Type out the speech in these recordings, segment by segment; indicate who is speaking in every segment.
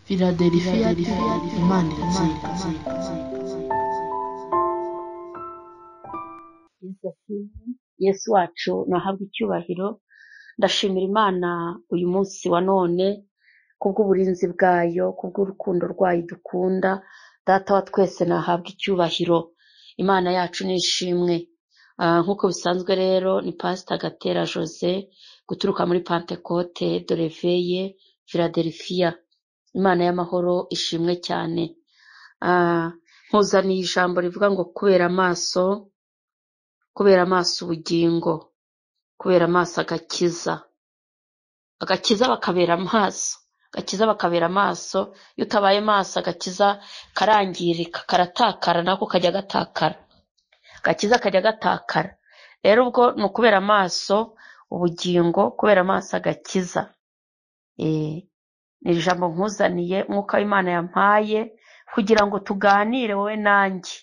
Speaker 1: Philadelphia Imana iratsinda.
Speaker 2: Yesu wacu nahabwa icyubahiro. Ndashimira Imana uyu munsi wa none kubw'uburinzi bwayo, kubw'urukundo rwayo dukunda. Data wa twese nahabwa icyubahiro. Imana yacu nishimwe. Nkuko bisanzwe rero ni Pastor Gatera Jose guturuka muri Pentecote de Réveil Philadelphia. Imana y'amahoro ishimwe cyane. Nkuzaniye ijambo rivuga ngo kubera amaso ubugingo, kubera amaso agakiza bakabera amaso, agakiza bakabera amaso. Iyo utabaye maso agakiza karangirika, karatakara, nako kajya gatakara, agakiza kajya gatakara. Rero ubwo ni ukubera amaso ubugingo, kubera amaso agakiza. Ni ijambo nkuzaniye mwuka w'Imana yampaye kugira ngo tuganire wowe nanjye,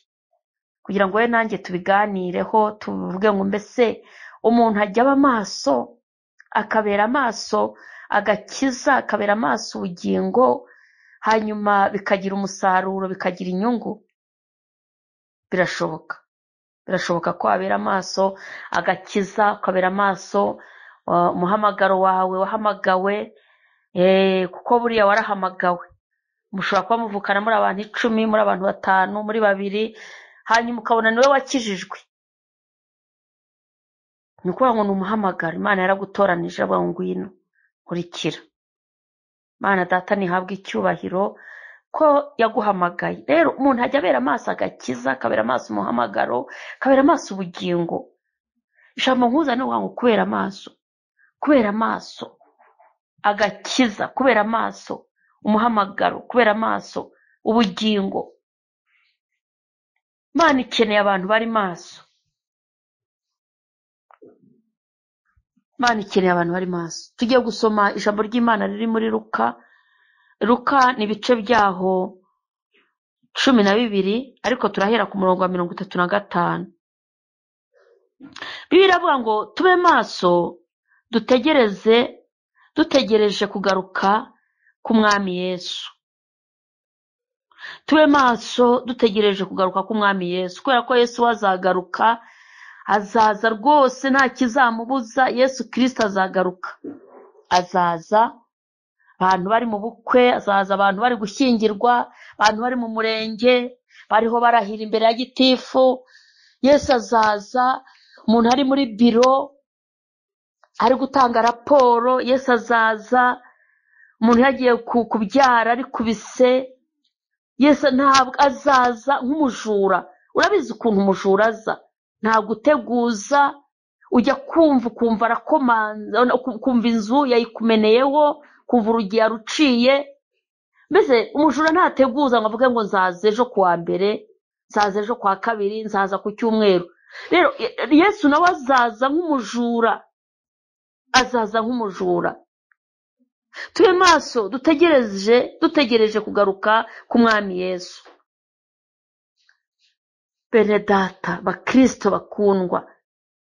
Speaker 2: tubiganireho, tuvuge ngo mbese umuntu ajya aba maso, akabera amaso agakiza, akabera amaso ubugingo, hanyuma bikagira umusaruro, bikagira inyungu. Birashoboka ko wabera amaso agakiza, ukabera amaso umuhamagaro wawe wahamagawe, kuko buriya warahamagawe. Mushobora kuba muvukana muri abantu 10, muri abantu 5, muri 2, hanyuma ukabona niwe wakijijwe. Ni ukuvuga ngo ni umuhamagaro. Imana yaragutoranije avuga ngo ngwino nkurikira. Imana Data nihabwa icyubahiro ko yaguhamagaye. Rero umuntu ajya abera amaso agakiza, akabera amaso umuhamagaro, akabera amaso ubugingo. Ijambo nkuzaniye ngo kubera amaso agakiza, kubera amaso umuhamagaro, kubera amaso ubugingo. Imana ikeneye abantu bari maso. Tugiye gusoma ijambo ry'Imana riri muri Luka ni ibice byaho 12, ariko turahera ku murongo wa 35. Bibiliya iravuga ngo tube maso, dutegereje kugaruka k'umwami Yesu. Tube maso dutegereje kugaruka k'umwami Yesu, kubera ko Yesu azagaruka, azaza rwose nta kizamubuza. Yesu Kristo azagaruka, azaza abantu bari mu bukwe, azaza abantu bari gushyingirwa, abantu bari mu murenge bariho barahira imbere ya gitifu. Yesu azaza umuntu ari muri biro ari gutanga raporo. Yesu azaza umuntu yagiye kubyara ari kubise. Yesu ntabwo azaza nk'umujura. Urabizi ukuntu umujura aza, ntabwo uteguza, ujya kumva arakomanza, kumva inzu yayikumeneyeho, kumva urugi yaruciye. Mbese umujura ntateguza ngo avuge ngo nzaza ejo kuwa mbere, nzaza ejo kwa kabiri, nzaza ku cyumweru. Rero Yesu nawe azaza nk'umujura, Tube maso dutegereje kugaruka k'umwami Yesu. Bene data bakristo bakundwa,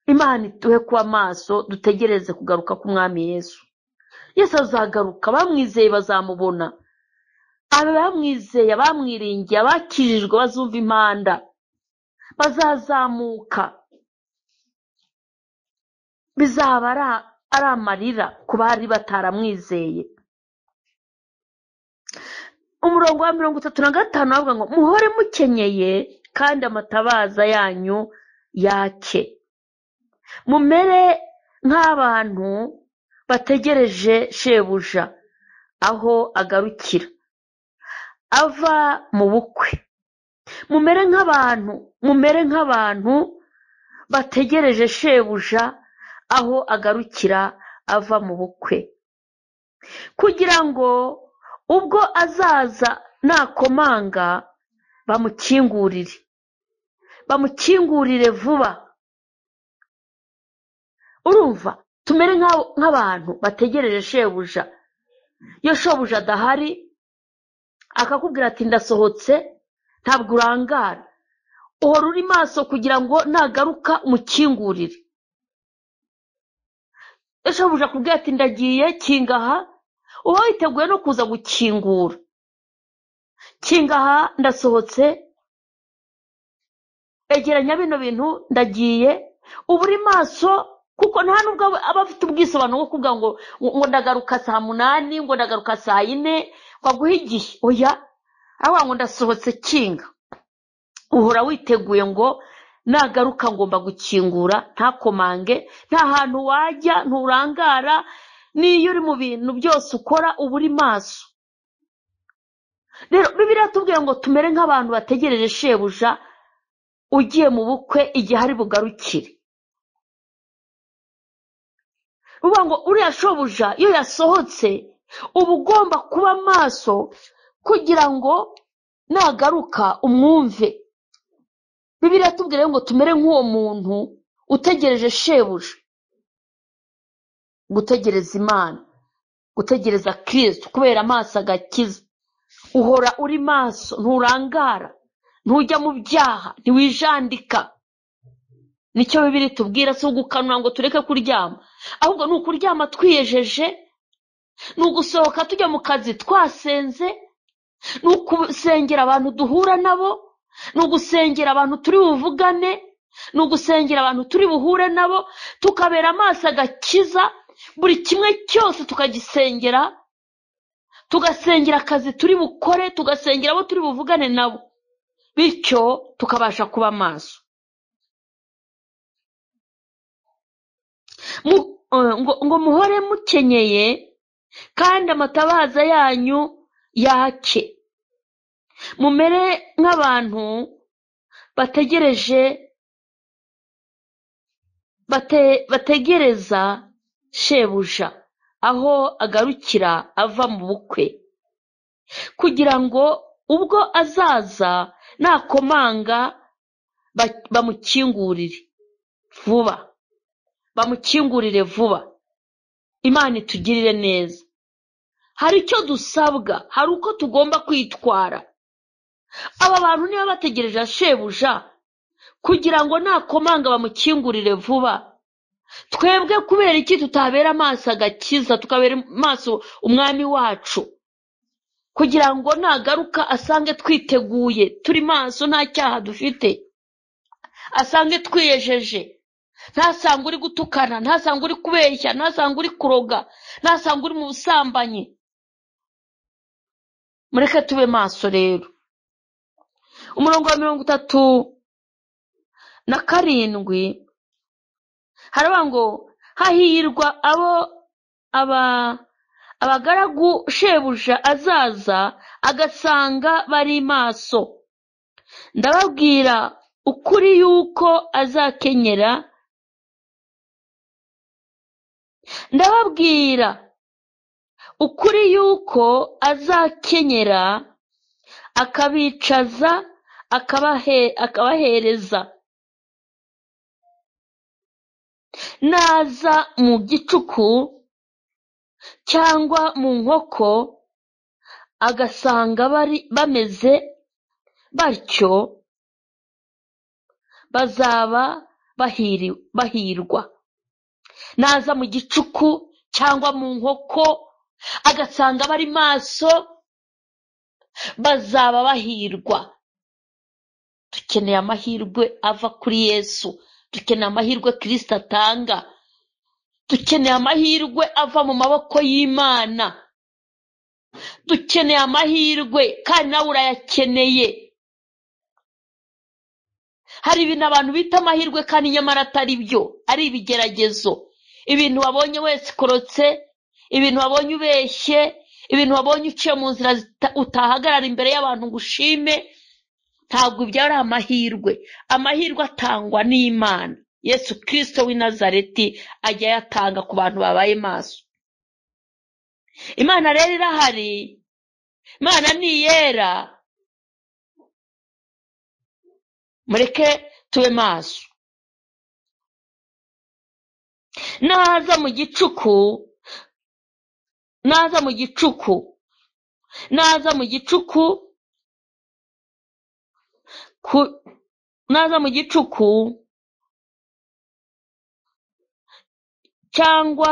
Speaker 2: Imana ituhe kuba maso, dutegereze kugaruka k'umwami Yesu. Yesu azagaruka, bamwizeye bazamubona. Abamwizeye, abamwiringiye, abakijijwe bazumva impanda, bazazamuka. Bizaba ari amarira ku bari bataramwizeye. Umurongo wa 35 avuga ngo muhore mukenyeye kandi amatabaza yanyu yake. Mumere nk'abantu bategereje shebuja aho agarukira ava mu bukwe. Mumere nk'abantu bategereje shebuja aho agarukira ava mu bukwe, kugira ngo ubwo azaza nakomanga bamukingurire vuba. Urumva, tumere nk'abantu bategereje shebuja. Iyo shebuja adahari akakubwira ati ndasohotse, ntabwo urangara, uhora uri maso kugira ngo nagaruka umukingurire. Shebuja akubwira ati ndagiye kingaha, uba witeguye no kuza gukingura. kingaha ndasohotse, egeranya bino bintu ndagiye. Ubu uri maso, kuko nta nubwo aba afite ubwisobanuro bwo kuvuga ngo ndagaruka saa 8, ngo ndagaruka saa 4, ngo aguhe igihe. Oya, aho ngo ndasohotse kinga. Uhora witeguye ngo nagaruka ngomba gukingura, ntakomange, nta hantu wajya, nturangara. Niyo uri mu bintu byose ukora uba uri maso. Rero Bibiliya tubwiye ngo tumere nk'abantu bategereje shebuja ugiye mu bukwe igihe ari bugarukire. Uvuga ngo uriya shobuja iyo yasohotse uba ugomba kuba maso kugira ngo nagaruka umwumve. Bibiliya tubwire ngo tumere nk'uwo muntu utegereje shebuja, gutegereza Imana, gutegereza Kristo, kubera amaso agakiza. Uhora uri maso, nturangara, ntujya mu byaha, ntiwijandika. Nicyo Bibiliya tubwira, si ugukanura ngo tureke kuryama, ahubwo ni ukuryama twiyejeje, ni ugusohoka tujya mu kazi twasenze, ni ugusengera abantu duhura nabo, ni ugusengera abantu turi buvugane, ni ugusengera abantu turi buhure nabo, tukabera amaso agakiza. Buri kimwe cyose tukagisengera, tugasengera akazi turi bukore, tugasengera abo turi buvugane nabo, bityo tukabasha kuba maso. Ngo muhore mukenyeye kandi amatabaza yanyu yake, mumere nk'abantu bategereza shebuja aho agarukira ava mu bukwe, kugira ngo ubwo azaza nakomanga bamukingurire vuba. Imana itugirire neza. Hari icyo dusabwa, hari uko tugomba kwitwara. Aba bantu niba bategereje shebuja kugira ngo nakomanga bamukingurire vuba, twebwe kubera iki tutabera amaso agakiza, tukabera maso umwami wacu, kugira ngo nagaruka asange twiteguye, turi maso, nta cyaha dufite, asange twiyejeje, ntasange uri gutukana, ntasange uri kubeshya, ntasange uri kuroga, ntasange uri mu busambanyi. Mureke tube maso rero. Umurongo wa 37 haravuga ngo hahirwa abagaragu shebuja azaza agasanga bari maso. Ndababwira ukuri yuko azakenyera akabicaza akabahereza. Naza mu gicuku cyangwa mu nkoko agasanga bameze batyo, bazaba bahirwa. Naza mu gicuku cyangwa mu nkoko agasanga bari maso, bazaba bahirwa. Dukeneye amahirwe ava kuri Yesu, dukeneye amahirwe Kristo atanga, dukeneye amahirwe ava mu maboko y'Imana, dukeneye amahirwe kandi nawe urayakeneye. Hari ibintu abantu bita amahirwe kandi nyamara atari byo, ari ibigeragezo, ibintu wabonye wese korotse, ibintu wabonye ubeshye, ibintu wabonye uciye mu nzira utahagarara imbere y'abantu ngo ushime. Ntabwo ibyo ari amahirwe. Amahirwe atangwa n'Imana. Yesu Kristo w'i Nazareti ajya yatanga ku bantu babaye maso. Imana rero irahari, Imana ni yera. Mureke tube maso. Naza mu gicuku cyangwa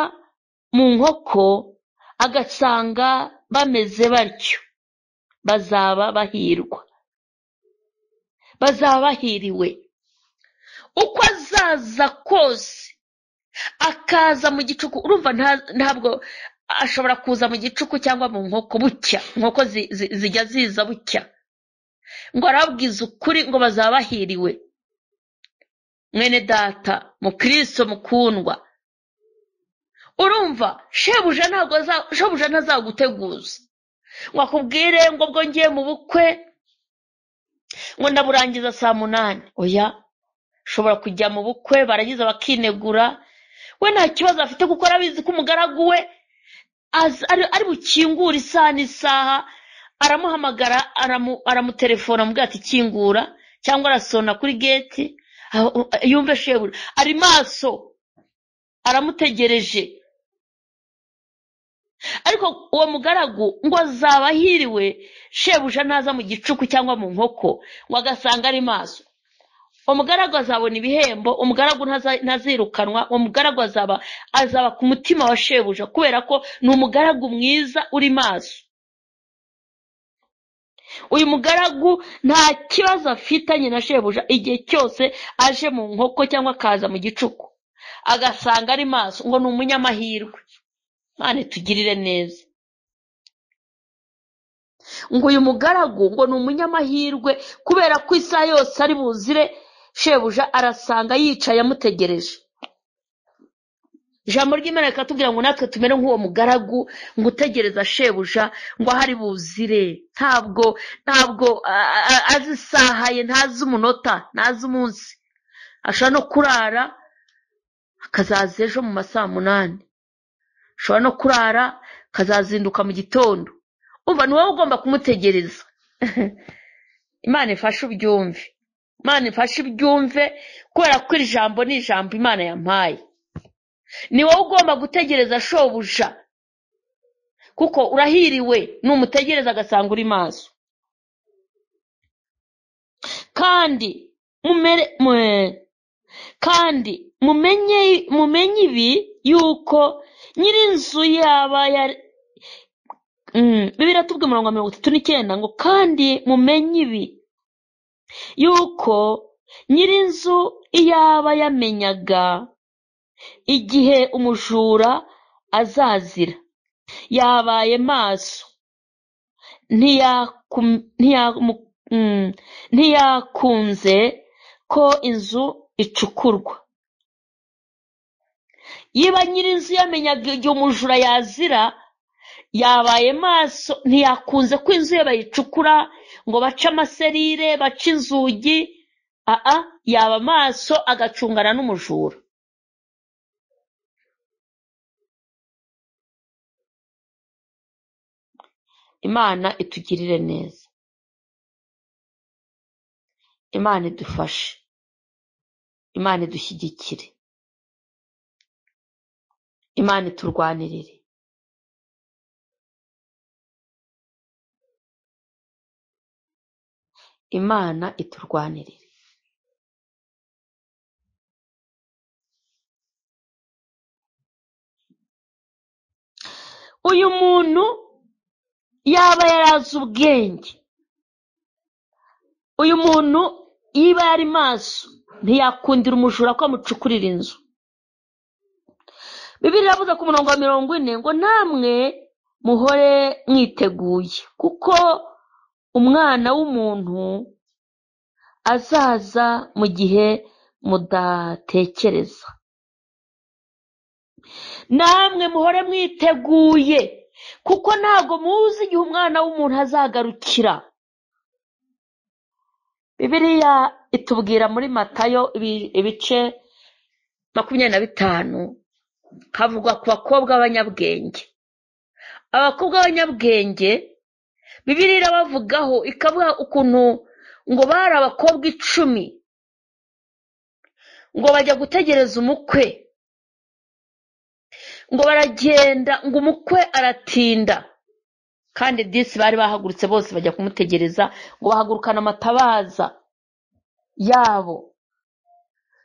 Speaker 2: mu nkoko agasanga bameze batyo, bazaba bahirwa, bazaba bahiriwe. Uko azaza kose akaza mu gicuku, urumva ntabwo ashobora kuza mu gicuku cyangwa mu nkoko bucya, inkoko zijya ziza bucya, ngo arabwiza ukuri ngo bazaba bahiriwe. Mwene data mu Kristo mukundwa, urumva shebuja ntazaguteguza ngo akubwire ngo bwo ngiye mu bukwe ngo ndaburangiza saa 8. Oya, shobora kujya mu bukwe baragize bakinegura, we nta kibazo afite kuko arabizi ko umugaragu we ari bukingura isaha n'isaha, aramuhamagara aramutelefona mubwira ati kingura, cyangwa arasona kuri gate yumve shebuja ari maso aramutegereje. Ariko uwo mugaragu ngo azaba ahiriwe shebuja ntaza mu gicuku cyangwa mu nkoko ngo agasanga ari maso. Umugaragu azabona ibihembo, umugaragu ntazirukanwa, umugaragu azaba ku mutima wa shebuja kubera ko ni umugaragu mwiza uri maso. Uyu mugaragu nta kibazo afitanye na shebuja igihe cyose aje mu nkoko cyangwa akaza mu gicuku agasanga ari maso, ngo ni umunyamahirwe. Mane tugirire neza. Ngo uyu mugaragu ngo ni umunyamahirwe kubera ko isaha yose ari buzire shebuja arasanga yicaye amutegereje. Ijambo ry'Imana rikatubwira ngo natwe tumere nk'uwo mugaragu ngo utegereza shebuja ngo ahari buzire. Ntabwo azi isaha ye, ntazi umunota, ntazi umunsi. Ashobora no kurara akazaza ejo mu masaa 8, ashobora no kurara akazazinduka mu gitondo. Umva ni wowe ugomba kumutegereza. Imana ifashe ubyumve, Imana ifashe ubyumve kubera ko iri jambo ni ijambo Imana yampaye. Ni wowe ugomba gutegereza shobuja kuko urahiriwe numutegereza agasanga uri maso. Kandi mumenye ibi yuko nyirinzu yaba Bibiliya tubwira 39 ngo kandi mumenye ibi yuko nyirinzu iyaba yamenyaga igihe umujura azazira yabaye maso ntiyakunze ko inzu icukurwa. Yiba nyirinzu yamenyaga igihe umujura yazira yabaye maso, ntiyakunze ko inzu ye bayicukura ngo bace amaserire bace inzugi. Yaba maso agacungana n'umujura. Imana itugirire neza, Imana idufashe, Imana idushyigikire, Imana iturwanirire. Imana iturwanirire. Uyu muntu yaba yarazi ubwenge, uyu muntu yiba yari maso ntiyakundira umujura ko amucukurira inzu. Bibiliya iravuga ku murongo wa 40 ngo namwe muhore mwiteguye kuko umwana w'umuntu azaza mu gihe mudatekereza. Namwe muhore mwiteguye kuko ntago muzi igihe umwana w'umuntu azagarukira. Bibiliya itubwira muri Matayo ibice 25 havugwa ku bakobwa b'abanyabwenge. Abakobwa b'abanyabwenge Bibiliya irabavugaho ikavuga ukuntu ngo bari abakobwa 10 ngo bajya gutegereza umukwe, ngo baragenda ngo umukwe aratinda, kandi disi bari bahagurutse bose bajya kumutegereza, ngo bahagurukana amatabaza yabo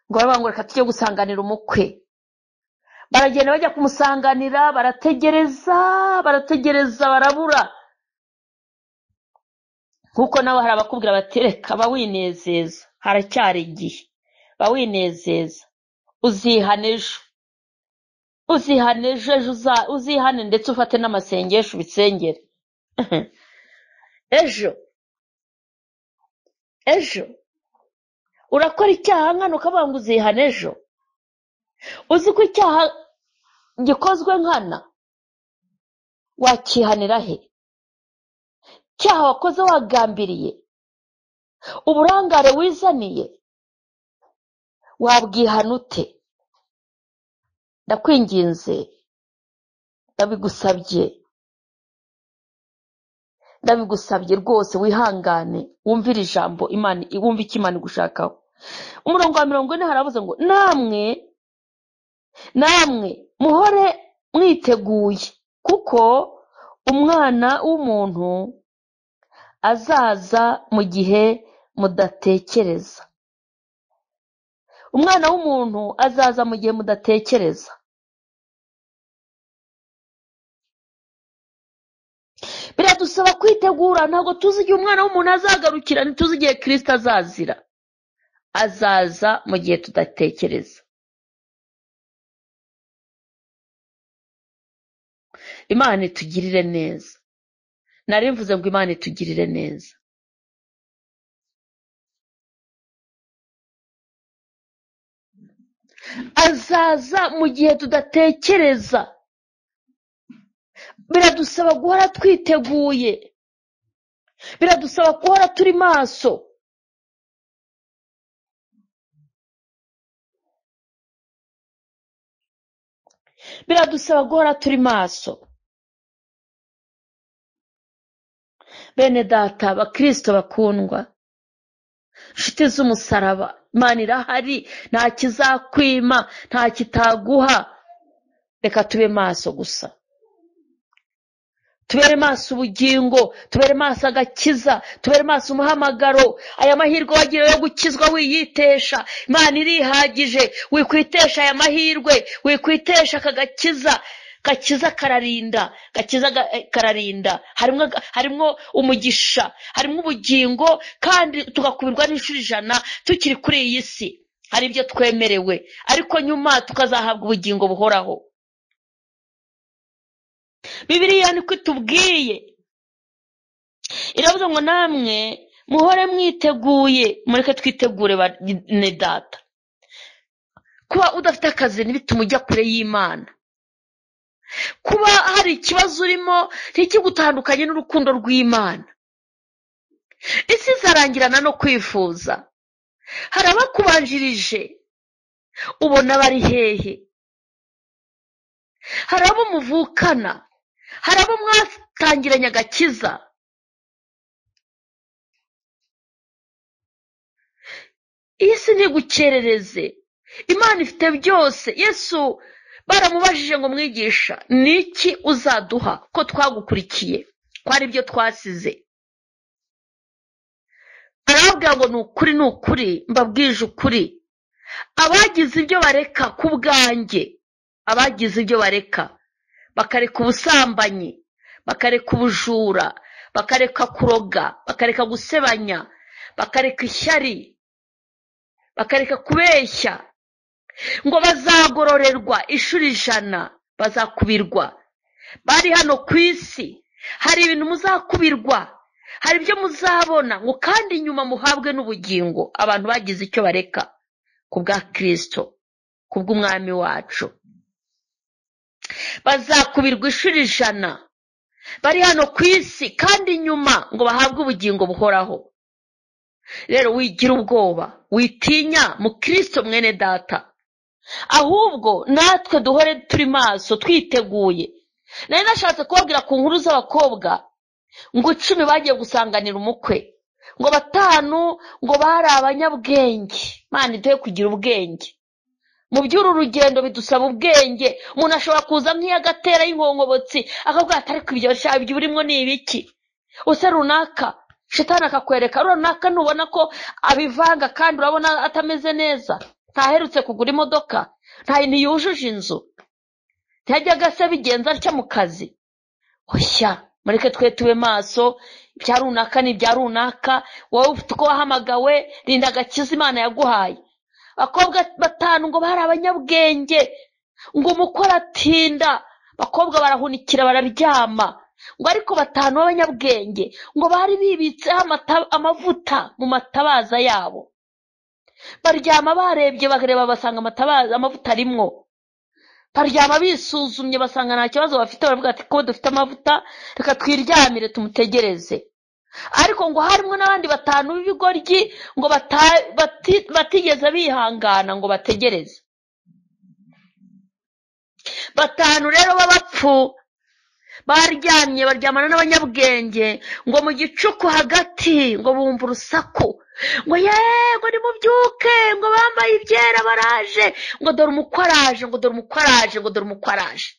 Speaker 2: ngo baravuga ngo reka tujye gusanganira umukwe. Baragenda bajya kumusanganira, barategereza barabura. nkuko nawe hari abakubwira bati reka ba winezeza, haracyari igihe, ba winezeza, uzihana ejo, uzihana ejo, uzihane ndetse ufate n'amasengesho ubisengere. ejo urakora icyaha nkana ukavuga ngo uzihana ejo, uzi ko icyaha gikozwe nkana wakihanira he? icyaha wakoze wagambiriye, uburangare wizaniye wabwihana ute? ndakwinginze, ndabigusabye rwose, wihangane wumvire ijambo Imana, wumve icyo Imana igushakaho. Umurongo wa 40 haravuze ngo namwe muhore mwiteguye, kuko umwana w'umuntu azaza mu gihe mudatekereza. Umwana w'umuntu azaza mu gihe mudatekereza. Biradusaba kwitegura, ntabwo tuzi igihe umwana w'umuntu azagarukira, ntituzi igihe Kristo azazira. Azaza mu gihe tudatekereza. Imana itugirire neza. Nari mvuze ngo Imana itugirire neza. Azaza mu gihe tudatekereza. Biradusaba guhora twiteguye, biradusaba guhora turi maso. Biradusaba guhora turi maso. Bene data, bakristo bakundwa, nshuti z'umusaraba, Imana irahari, nta kizakwima, nta kitaguha. Reka tube maso gusa, tubere maso ubugingo, tubere maso agakiza, tubere maso umuhamagaro. Aya mahirwe wagira yo gukizwa wiyitesha, Imana irihagije. Wikwitesha aya mahirwe, wikwitesha akagakiza. Gakiza kararinda, harimo umugisha, harimo ubugingo, kandi tugakubirwa n'inshuro 100 tukiri kuri iyi si. Hari ibyo twemerewe, ariko nyuma tukazahabwa ubugingo buhoraho. Bibiliya niko itubwiye, iravuga ngo namwe muhore mwiteguye. Mureke twitegure bane data. Kuba udafite akazi ntibitume ujya kure y'Imana. Kuba hari ikibazo urimo ntikigutandukanye n'urukundo rw'Imana. Isi izarangirana no kwifuza. Hari abakubanjirije, ubona bari hehe? Hari abo muvukana, hari abo mwatangiranye agakiza. Isi ntigukerereze, Imana ifite byose. Yesu baramubajije ngo mwigisha, niki uzaduha ko twagukurikiye, ko ari byo twasize? Arababwira ngo ni ukuri mbabwije ukuri, abagize ibyo bareka ku bwanjye, abagize ibyo bareka, bakareka ubusambanyi, bakareka ubujura, bakareka kuroga, bakareka gusebanya, bakareka ishyari, bakareka kubeshya, ngo bazagororerwa inshuro 100, bazakubirwa. Bari hano ku isi, hari ibintu muzakubirwa, hari ibyo muzabona, ngo kandi nyuma muhabwe n'ubugingo. Abantu bagize icyo bareka ku bwa Kristo, ku bw'umwami wacu, bazakubirwa inshuro 100. Bari hano ku isi, kandi nyuma ngo bahabwe ubugingo buhoraho. Rero wigira ubwoba, witinya mu Kristo mwene data, ahubwo natwe duhore turi maso twiteguye. Nari nashatse kubabwira ku nkuru z'abakobwa ngo 10 bagiye gusanganira umukwe, ngo 5 ngo bari abanyabwenge. Imana iduhe kugira ubwenge. Mu by'uru rugendo bidusaba ubwenge. Umuntu ashobora kuza nk'iyagatera y'inkonkobotsi akavuga ati ariko ibyo ibyo urimo ni ibiki? Use runaka Shitani akakwereka runaka, nubona ko abivanga kandi urabona atameze neza, ntaherutse kugura imodoka, ntiyujuje inzu, ntiyajyaga se bigenza atya mu kazi. Oya, mureke twe tube maso. ibya runaka ni ibya runaka, wowe ufite uko wahamagawe, rinda agakiza Imana yaguhaye. Abakobwa 5 ngo bari abanyabwenge, ngo umukora atinda, abakobwa barahunikira bararyama, ngo ariko 5 b'abanyabwenge ngo bari bibitseho amavuta mu matabaza yabo. Baryama barebye bakareba basanga amavuta arimwo. Baryama bisuzumye basanga nta kibazo bafite, baravuga ati ko dufite amavuta reka twiryamire tumutegereze. Ariko ngo harimo n'abandi 5 b'ibigoryi ngo batigeze bihangana ngo bategereze. 5 rero b'abapfu baryamye baryamana n'abanyabwenge, ngo mu gicuku hagati ngo bumva urusaku, ngo yego nimubyuke, ngo bambaye ibyera baraje, ngo dore umukwaraje, ngo dore umukwaraje, ngo dore umukwaraje.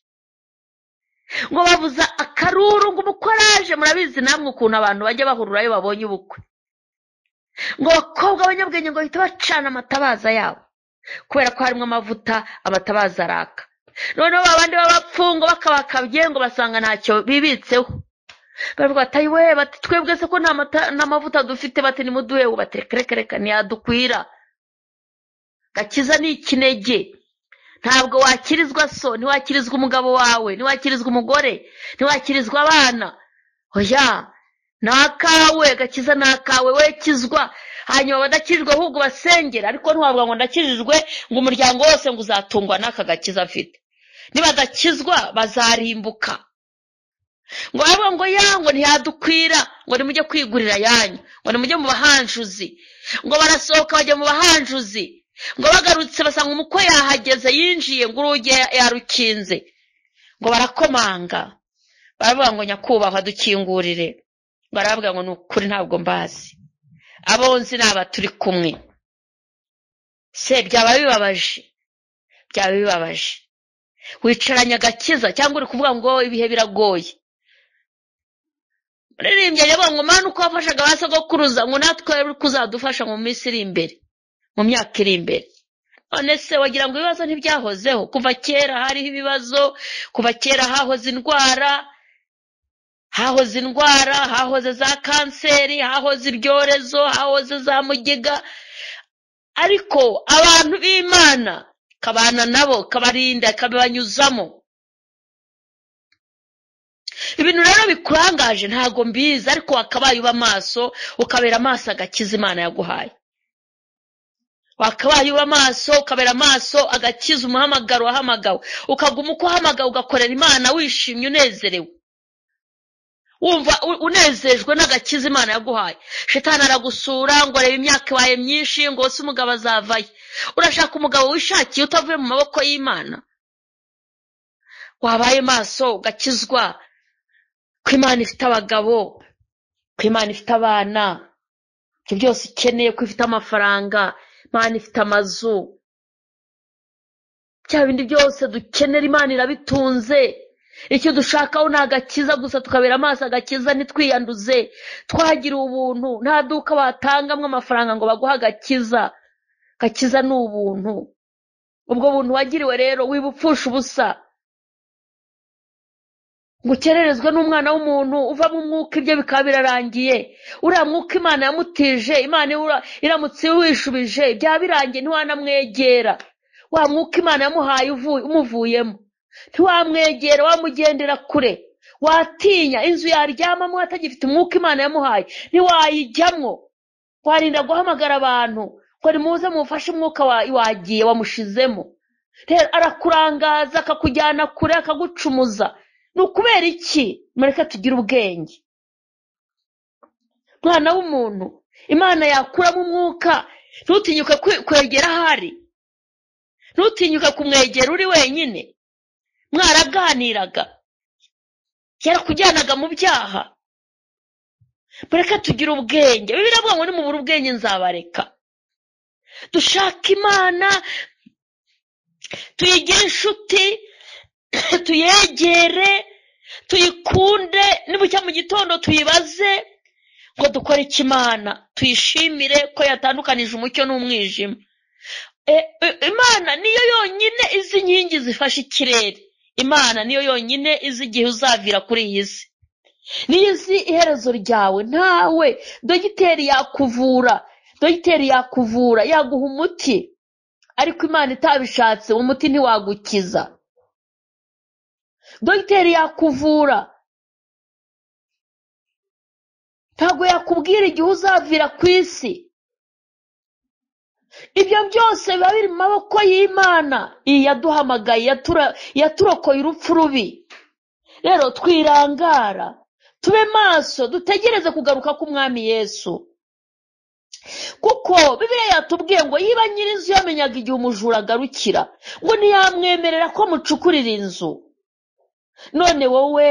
Speaker 2: Ngo bavuza akaruru ngo umukwaraje. Murabizi namwe ukuntu abantu bajya bahururayo babonye ubukwe. Ngo abakobwa abanyabwenge ngo bahita bacana amatabaza yabo, kubera ko harimo amavuta amatabaza araka. Noneho abandi b'abapfungo bakabakabye ngo basanga ntacyo bibitseho. Baravuga ati we bati twebwe se ko nta mavuta dufite, bati nimuduhe, baterekereka ntiyadukwira. Gakiza ni ikinege, ntabwo wakirizwa so, ntiwakirizwa umugabo wawe, ntiwakirizwa umugore, ntiwakirizwa abana. Oya, nakawe gakiza nakawe, we kizwa. Hanyuma badakirijwe ahubwo basengera, ariko ntiwavuga ngo ndakijijwe ngo umuryango wose ngo uzatungwa n'aka gakiza afite. Nibadakizwa bazarimbuka. Ngo abo ngo yango ntiyadukwira, ngo nimujye kwigurira yanyu, ngo nimujye mu bahanjuzi. Ngo barasohoka bajya mu bahanjuzi, ngo bagarutse basanga umukwe yahageze yinjiye, ngo urugi yarukinze. Ngo barakomanga, baravuga ngo nyakubahwa dukingurire. Baravuga ngo nukuri ntabwo mbazi, abonzi naba turi kumwe. Se byaba bibabaje. Wicaranya agakiza cyangwa uri kuvuga ngo ibihe biragoye. Muririmbye yabo ngo Mana uko wafashaga basogokuruza, ngo natwe kuzadufasha mu minsi iri imbere, mu myaka iri imbere. None se wagira ngo ibibazo ntibyahozeho? Kuva kera hariho ibibazo, kuva kera hahoze indwara, hahoze za kanseri, hahoze ibyorezo, hahoze za mugiga. Ariko abantu b'Imana kabana nabo, kabarinda, kabanyuzamo. Ibintu rero bikurangaje ntago mbizi, ariko wakabaye uba maso, ukabera amaso agakiza Imana yaguhaye. Wakabaye uba maso, ukabera amaso agakiza umuhamagaro wahamagawe, ukaguma uko uhamagawe ugakorera Imana wishimye unezerewe, wumva unezejwe n'agakiza Imana yaguhaye. Shetani aragusura ngo reba imyaka ibaye myinshi, ngo se umugabo azavaye. Urashaka umugabo wishakiye utavuye mu maboko y'Imana? Wabaye maso ugakizwa ko Imana ifite abagabo, ko Imana ifite abana, ibyo byose ikeneye, ko ifite amafaranga, Imana ifite amazu, bya bindi byose dukenera Imana irabitunze. Icyo dushakaho ni agakiza gusa, tukabera amaso agakiza, nitwiyanduze, twagira ubuntu. Nta duka batangamwe amafaranga ngo baguha agakiza. Gakiza ni ubuntu. Ubwo buntu wagiriwe rero wibupfusha ubusa, ngo ukererezwe n'umwana w'umuntu uva mu mwuka, ibyo bikaba birarangiye. Uriya mwuka Imana yamutije, Imana iramutse wishubije byaba birangiye, ntiwanamwegera. Wa mwuka Imana yamuhaye umuvuyemo, ntiwamwegera, wamugendera kure. Watinya inzu yaryamamo atagifite umwuka Imana yamuhaye, ntiwayijyamwo. Warinda guhamagara abantu ngo nimuze mufashe umwuka wagiye wamushizemo. Rero arakurangaza, akakujyana kure, akagucumuza. Nukubera iki? Mureke tugire ubwenge. Mwana w'umuntu, Imana yakuramo umwuka, ntutinyuke kwegera ahari, ntutinyuke kumwegera uri wenyine. Mwaraganiraga, yarakujyanaga mu byaha. Mureke tugire ubwenge. Bibiliya iravuga ngo nimubura ubwenge nzabareka. Dushaka Imana, tuyigire inshuti, tuyegere, tuyikunde, nibucya mu gitondo tuyibaze ngo dukore iki Imana, tuyishimire ko yatandukanije umucyo n'umwijima. Imana niyo yonyine izi inkingi zifashe ikirere. Imana niyo yonyine izi igihe uzavira kuri iyi si. niyo uzi iherezo ryawe. ntawe dogiteri yakuvura yaguha umuti, ariko Imana itabishatse umuti ntiwagukiza. dogiteri yakuvura, ntabwo yakubwira igihe uzavira ku isi. ibyo byose biba biri mu maboko y'Imana. iyi yaduhamagaye, yaturokoye urupfu rubi. rero twirangara, tube maso, dutegereze kugaruka k'umwami Yesu, kuko Bibiliya yatubwiye ngo yiba nyir'inzu yamenyaga igihe umujura agarukira, ngo ntiyamwemerera ko mucukurira inzu. none wowe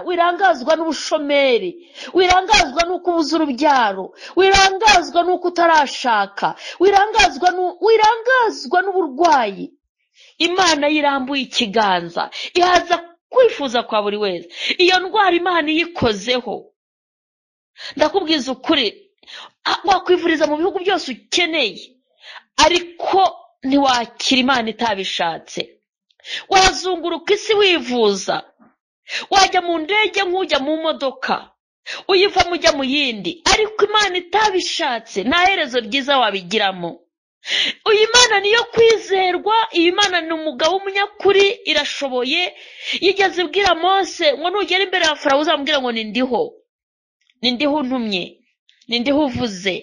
Speaker 2: wirangazwa n'ubushomeri, wirangazwa n'uko ubuze urubyaro, wirangazwa n'uko utarashaka, wirangazwa n'uburwayi. Imana yirambuye ikiganza, ihaza kwifuza kwa buri wese. iyo ndwara Imana iyikozeho, ndakubwiza ukuri, wakwivuriza mu bihugu byose ukeneye, ariko ntiwakira Imana itabishatse. wazunguruka isi wivuza, wajya mu ndege nk'ujya mu modoka, uyivamo ujya mu yindi, ariko Imana itabishatse nta herezo ryiza wabigiramo. iyi Mana niyo kwizerwa. iyi Mana ni umugabo w'umunyakuri, irashoboye. yigeze ibwira Mose ngo nugera imbere ya Farawo uzamubwira ngo nindiho untumye, nindiho uvuze,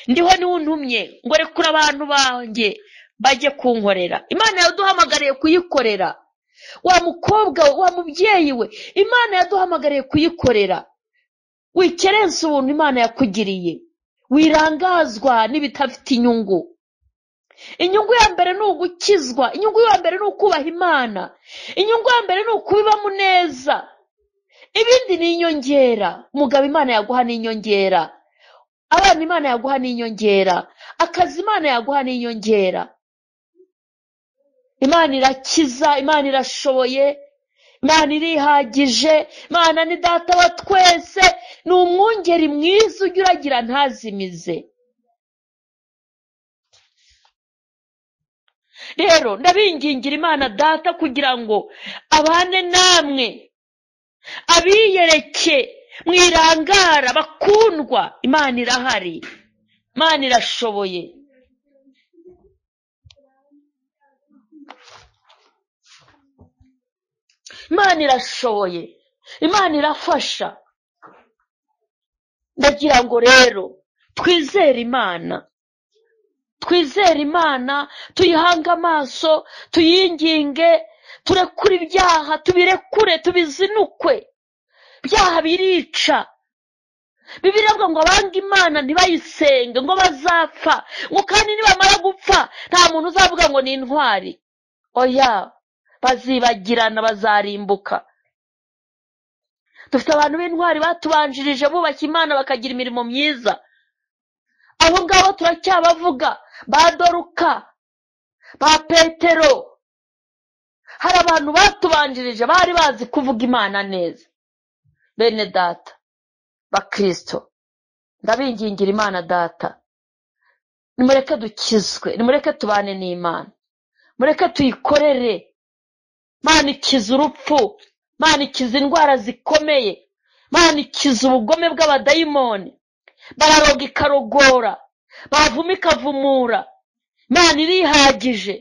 Speaker 2: ndiho niwe untumye, ngo rekura abantu banjye bajye kunkorera. Imana yaduhamagariye kuyikorera. wa mukobwa, wa mubyeyi we, Imana yaduhamagariye kuyikorera. wikerensa ubuntu Imana yakugiriye, wirangazwa n'ibitafite inyungu. inyungu ya mbere ni ugukizwa, inyungu ya mbere ni ukubaha Imana, inyungu ya mbere ni ukubibamo neza. ibindi ni inyongera. umugabo Imana yaguha ni inyongera, abana Imana yaguha ni inyongera, akazi Imana yaguha ni inyongera. Imana irakiza, Imana irashoboye, Imana irihagije. Imana ni data wa twese, ni umwungeri mwiza ujya uragira ntazimize. rero ndabingingira Imana data kugira ngo abane namwe, abiyereke, mwirangara, bakundwa. Imana irahari, Imana irashoboye. Imana irashoboye, Imana irafasha. ndagira ngo rero twizere Imana, tuyihange amaso, tuyinginge, turekure ibyaha, tubirekure, tubizinukwe. ibyaha birica. Bibiliya ivuga ngo abanga Imana ntibayisenge ngo bazapfa, ngo kandi nibamara gupfa nta muntu uzavuga ngo ni intwari. oya, bazibagirana, bazarimbuka. dufite abantu b'intwari batubanjirije bubaka Imana bakagira imirimo myiza. abo ngabo turacyabavuga, ba Doruka, ba Petero. hari abantu batubanjirije bari bazi kuvuga Imana neza. bene data bakristo, ndabingingira Imana data, nimureke dukizwe, nimureke tubane n'Imana, mureke tuyikorere. Imana ikiza urupfu, Imana ikiza indwara zikomeye, Imana ikiza ubugome bw'abadayimoni. bararoga ikarogora, bavuma ikavumura. Imana irihagije.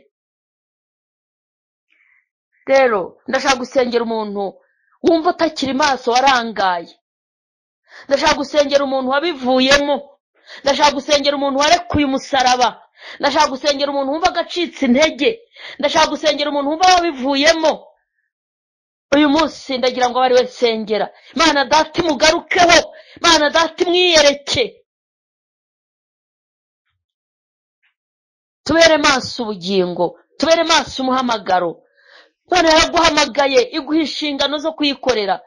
Speaker 2: rero ndashaka gusengera umuntu wumva utakiri maso, warangaye. ndashaka gusengera umuntu wabivuyemo. ndashaka gusengera umuntu warekuye umusaraba. ndashaka gusengera umuntu wumva agacitse intege. ndashaka gusengera umuntu wumva wabivuyemo. uyu munsi ndagira ngo bari we nsengera. Imana data imugarukeho, Imana data imwiyereke. tubere maso ubugingo, tubere maso umuhamagaro. Imana yaraguhamagaye, iguha inshingano zo kuyikorera.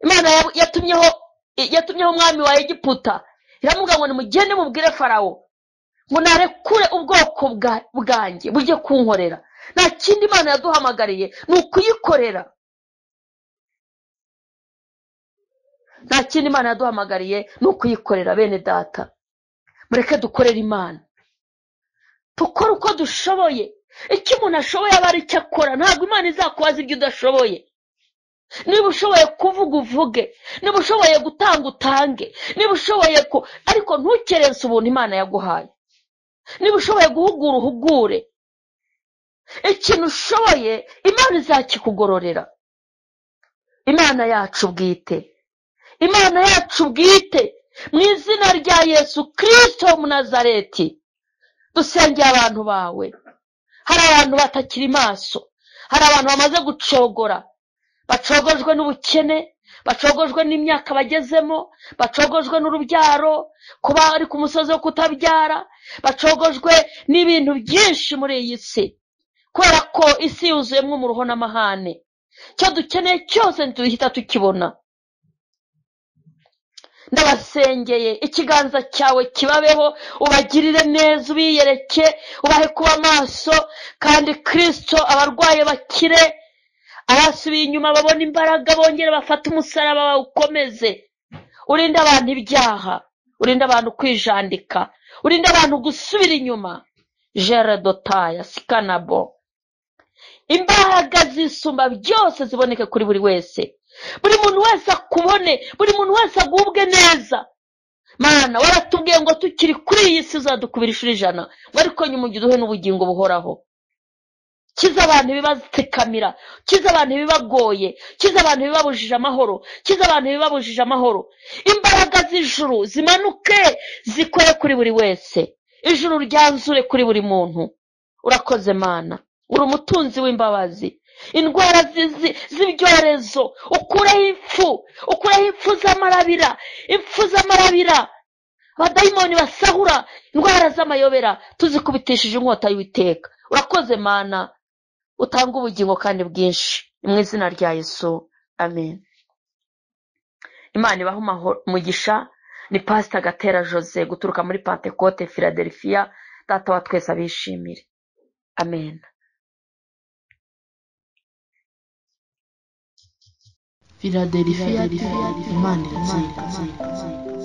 Speaker 2: Imana yatumyeho umwami wa Egiputa, iramubwira ngo nimugende mubwire Farawo ngo narekure ubwoko bwanjye bujye kunkorera. nta kindi Imana yaduhamagariye ni ukuyikorera. nta kindi Imana yaduhamagariye ni ukuyikorera. bene data, mureke dukorere Imana, dukore uko dushoboye. icyo umuntu ashoboye aba ari cyo akora. ntabwo Imana izakubaza ibyo udashoboye. niba ushoboye kuvuga uvuge, niba ushoboye gutanga utange, niba ushoboye ariko ntukerense ubuntu Imana yaguhaye. niba ushoboye guhugura uhugure, ikintu ushoboye Imana izakikugororera. Imana yacu bwite, Imana yacu bwite, mu izina rya Yesu Kristo w'Umunazareti dusengeye abantu bawe. Hari abantu batakiri maso, hari abantu bamaze gucogora, bacogojwe n'ubukene, bacogojwe n'imyaka bagezemo, bacogojwe n'urubyaro, kuba ari ku musozi wo kutabyara, bacogojwe n'ibintu byinshi muri iyi si, kubera ko isi yuzuyemo umuruho n'amahane. Icyo dukeneye cyose duhita tukibona. Ndabasengeye, ikiganza cyawe kibabeho, ubagirire neza, ubiyereke, ubahe kuba maso, kandi Kristo abarwaye bakire, abasubiye inyuma babona imbaraga, bongere bafate umusaraba bawukomeze. Urinde abantu ibyaha, urinde abantu kwijandika, urinde abantu gusubira inyuma. Jere dotaya sikanabo, imbaraga zisumba byose ziboneke kuri buri wese, buri muntu wese akubone, buri muntu wese agubwe neza. Mana, waratubwiye ngo tukiri kuri iyi si uzadukubira inshuro 100, ngo ariko nyuma uduhe n'ubugingo buhoraho. Kiza abantu bibazikamira, kiza abantu bibagoye, kiza abantu bibabujije amahoro, kiza abantu bibabujije amahoro. Imbaraga z'ijuru zimanuke zikore kuri buri wese, ijuru ryanzure kuri buri muntu. Urakoze Mana, uri umutunzi w'imbabazi. Indwara z'ibyorezo ukureho impfu z'amarabira, impfu z'amarabira, abadayimoni basahura, indwara z'amayobera tuzikubitishije inkota y'Uwiteka. Urakoze Mana, utanga ubugingo kandi bwinshi, mu izina rya Yesu, amen. Imana ibaho umugisha. Ni Pastor Gatera Jose guturuka muri Pentecote Philadelphia. Data wa twese abishimire, amen.
Speaker 1: Philadelphia, Imana iratsinda.